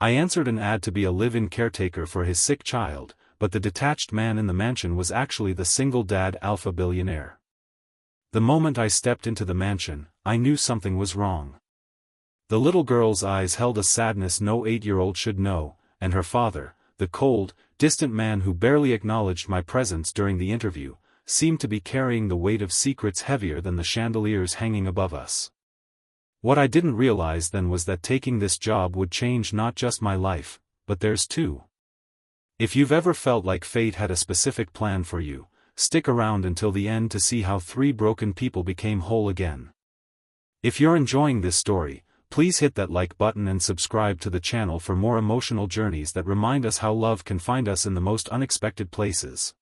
I answered an ad to be a live-in caretaker for his sick child, but the detached man in the mansion was actually the single dad alpha billionaire. The moment I stepped into the mansion, I knew something was wrong. The little girl's eyes held a sadness no 8-year-old should know, and her father, the cold, distant man who barely acknowledged my presence during the interview, seemed to be carrying the weight of secrets heavier than the chandeliers hanging above us. What I didn't realize then was that taking this job would change not just my life, but theirs too. If you've ever felt like fate had a specific plan for you, stick around until the end to see how 3 broken people became whole again. If you're enjoying this story, please hit that like button and subscribe to the channel for more emotional journeys that remind us how love can find us in the most unexpected places.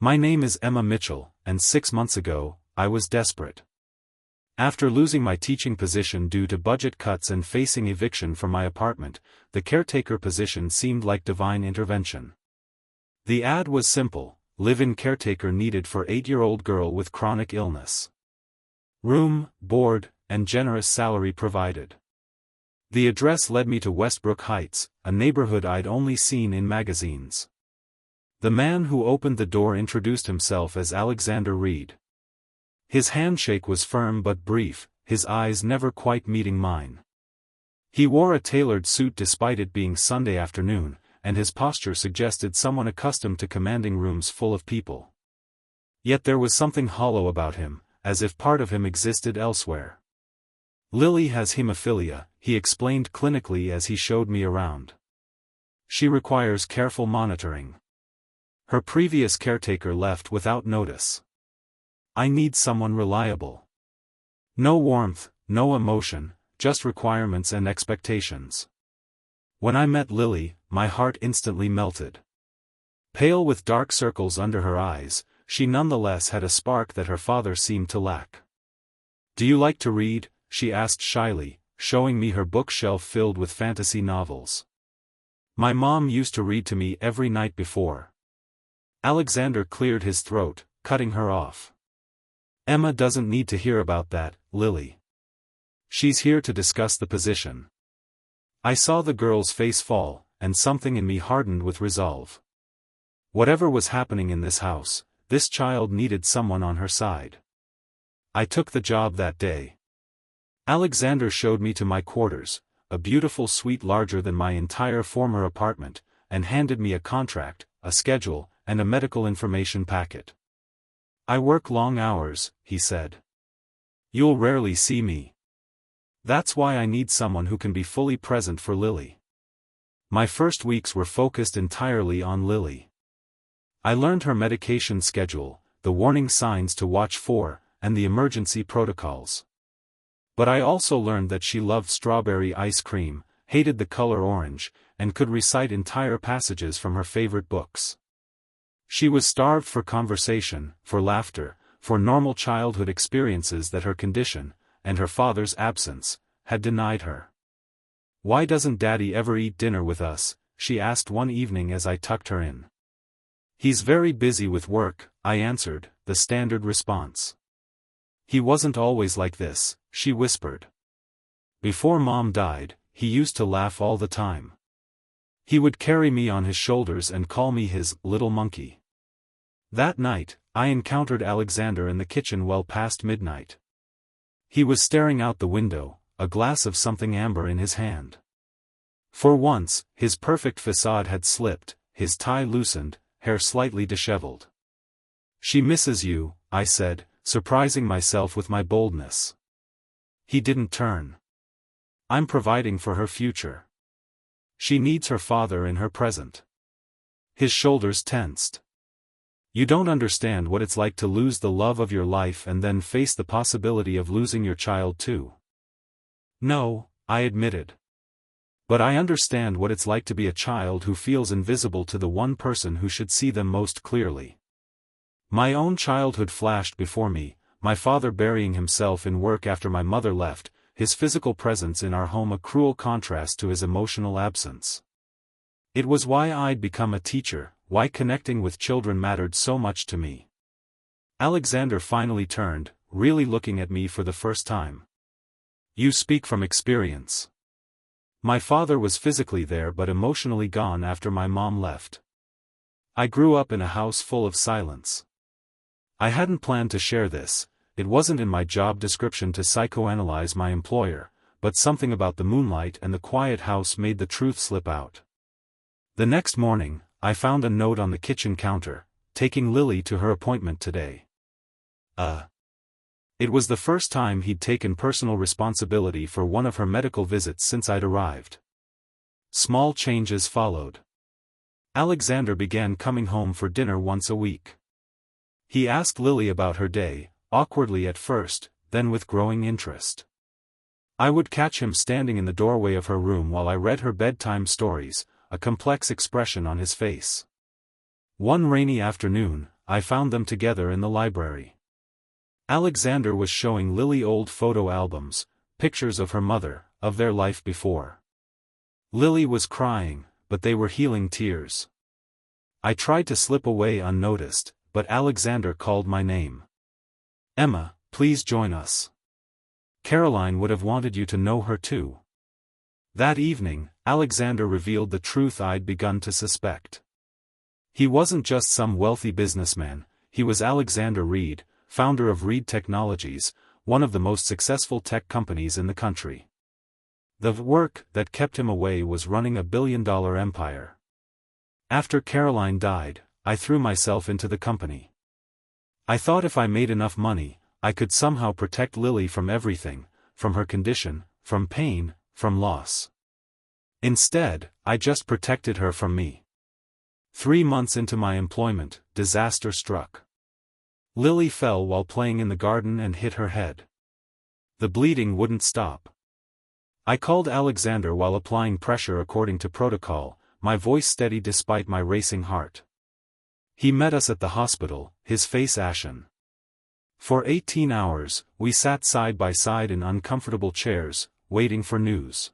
My name is Emma Mitchell, and 6 months ago, I was desperate. After losing my teaching position due to budget cuts and facing eviction from my apartment, the caretaker position seemed like divine intervention. The ad was simple: live-in caretaker needed for 8-year-old girl with chronic illness. Room, board, and generous salary provided. The address led me to Westbrook Heights, a neighborhood I'd only seen in magazines. The man who opened the door introduced himself as Alexander Reed. His handshake was firm but brief, his eyes never quite meeting mine. He wore a tailored suit despite it being Sunday afternoon, and his posture suggested someone accustomed to commanding rooms full of people. Yet there was something hollow about him, as if part of him existed elsewhere. Lily has hemophilia, he explained clinically as he showed me around. She requires careful monitoring. Her previous caretaker left without notice. I need someone reliable. No warmth, no emotion, just requirements and expectations. When I met Lily, my heart instantly melted. Pale with dark circles under her eyes, she nonetheless had a spark that her father seemed to lack. "Do you like to read?" she asked shyly, showing me her bookshelf filled with fantasy novels. "My mom used to read to me every night before." Alexander cleared his throat, cutting her off. "Emma doesn't need to hear about that, Lily. She's here to discuss the position." I saw the girl's face fall, and something in me hardened with resolve. Whatever was happening in this house, this child needed someone on her side. I took the job that day. Alexander showed me to my quarters, a beautiful suite larger than my entire former apartment, and handed me a contract, a schedule, and a medical information packet. "I work long hours," he said. "You'll rarely see me. That's why I need someone who can be fully present for Lily." My first weeks were focused entirely on Lily. I learned her medication schedule, the warning signs to watch for, and the emergency protocols. But I also learned that she loved strawberry ice cream, hated the color orange, and could recite entire passages from her favorite books. She was starved for conversation, for laughter, for normal childhood experiences that her condition, and her father's absence, had denied her. "Why doesn't Daddy ever eat dinner with us?" she asked one evening as I tucked her in. "He's very busy with work," I answered, the standard response. "He wasn't always like this," she whispered. "Before Mom died, he used to laugh all the time. He would carry me on his shoulders and call me his little monkey." That night, I encountered Alexander in the kitchen well past midnight. He was staring out the window, a glass of something amber in his hand. For once, his perfect facade had slipped, his tie loosened, hair slightly disheveled. "She misses you," I said, surprising myself with my boldness. He didn't turn. "I'm providing for her future. She needs her father in her present." His shoulders tensed. "You don't understand what it's like to lose the love of your life and then face the possibility of losing your child too." "No," I admitted. "But I understand what it's like to be a child who feels invisible to the one person who should see them most clearly." My own childhood flashed before me, my father burying himself in work after my mother left, his physical presence in our home a cruel contrast to his emotional absence. It was why I'd become a teacher, why connecting with children mattered so much to me. Alexander finally turned, really looking at me for the first time. "You speak from experience. My father was physically there but emotionally gone after my mom left. I grew up in a house full of silence. I hadn't planned to share this, it wasn't in my job description to psychoanalyze my employer, but something about the moonlight and the quiet house made the truth slip out. The next morning, I found a note on the kitchen counter, taking Lily to her appointment today. It was the first time he'd taken personal responsibility for one of her medical visits since I'd arrived. Small changes followed. Alexander began coming home for dinner once a week. He asked Lily about her day, awkwardly at first, then with growing interest. I would catch him standing in the doorway of her room while I read her bedtime stories, a complex expression on his face. One rainy afternoon, I found them together in the library. Alexander was showing Lily old photo albums, pictures of her mother, of their life before. Lily was crying, but they were healing tears. I tried to slip away unnoticed, but Alexander called my name. "Emma, please join us. Caroline would have wanted you to know her too." That evening, Alexander revealed the truth I'd begun to suspect. He wasn't just some wealthy businessman, he was Alexander Reed, founder of Reed Technologies, one of the most successful tech companies in the country. The work that kept him away was running a billion-dollar empire. After Caroline died, I threw myself into the company. I thought if I made enough money, I could somehow protect Lily from everything, from her condition, from pain, from loss. Instead, I just protected her from me. 3 months into my employment, disaster struck. Lily fell while playing in the garden and hit her head. The bleeding wouldn't stop. I called Alexander while applying pressure according to protocol, my voice steady despite my racing heart. He met us at the hospital, his face ashen. For 18 hours, we sat side by side in uncomfortable chairs, waiting for news.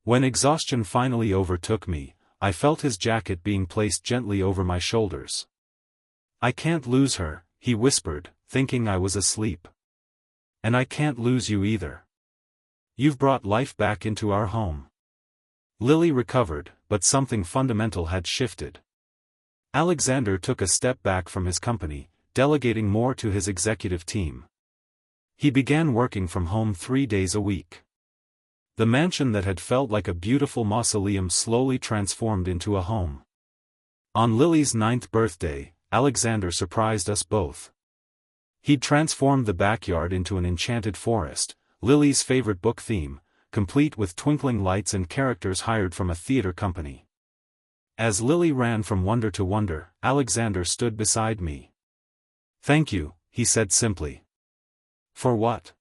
When exhaustion finally overtook me, I felt his jacket being placed gently over my shoulders. "I can't lose her," he whispered, thinking I was asleep. "And I can't lose you either. You've brought life back into our home." Lily recovered, but something fundamental had shifted. Alexander took a step back from his company, delegating more to his executive team. He began working from home 3 days a week. The mansion that had felt like a beautiful mausoleum slowly transformed into a home. On Lily's 9th birthday, Alexander surprised us both. He'd transformed the backyard into an enchanted forest, Lily's favorite book theme, complete with twinkling lights and characters hired from a theater company. As Lily ran from wonder to wonder, Alexander stood beside me. "Thank you," he said simply. "For what?"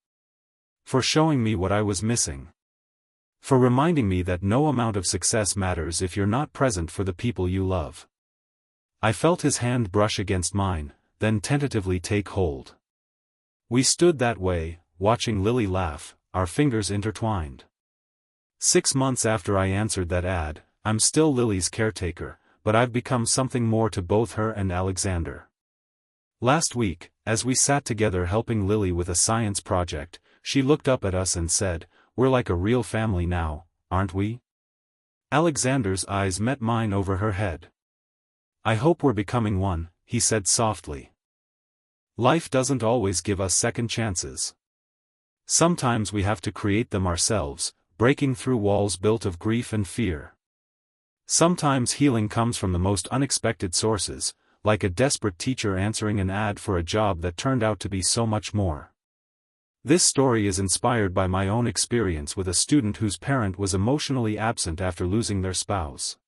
"For showing me what I was missing. For reminding me that no amount of success matters if you're not present for the people you love." I felt his hand brush against mine, then tentatively take hold. We stood that way, watching Lily laugh, our fingers intertwined. 6 months after I answered that ad, I'm still Lily's caretaker, but I've become something more to both her and Alexander. Last week, as we sat together helping Lily with a science project, she looked up at us and said, "We're like a real family now, aren't we?" Alexander's eyes met mine over her head. "I hope we're becoming one," he said softly. Life doesn't always give us second chances. Sometimes we have to create them ourselves, breaking through walls built of grief and fear. Sometimes healing comes from the most unexpected sources, like a desperate teacher answering an ad for a job that turned out to be so much more. This story is inspired by my own experience with a student whose parent was emotionally absent after losing their spouse.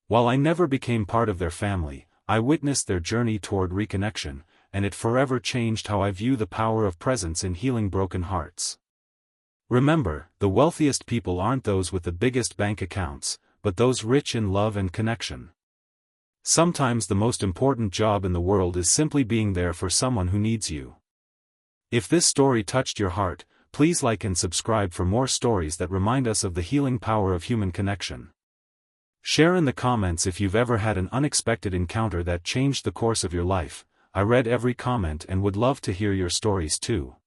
While I never became part of their family, I witnessed their journey toward reconnection, and it forever changed how I view the power of presence in healing broken hearts. Remember, the wealthiest people aren't those with the biggest bank accounts, but those rich in love and connection. Sometimes the most important job in the world is simply being there for someone who needs you. If this story touched your heart, please like and subscribe for more stories that remind us of the healing power of human connection. Share in the comments if you've ever had an unexpected encounter that changed the course of your life. I read every comment and would love to hear your stories too.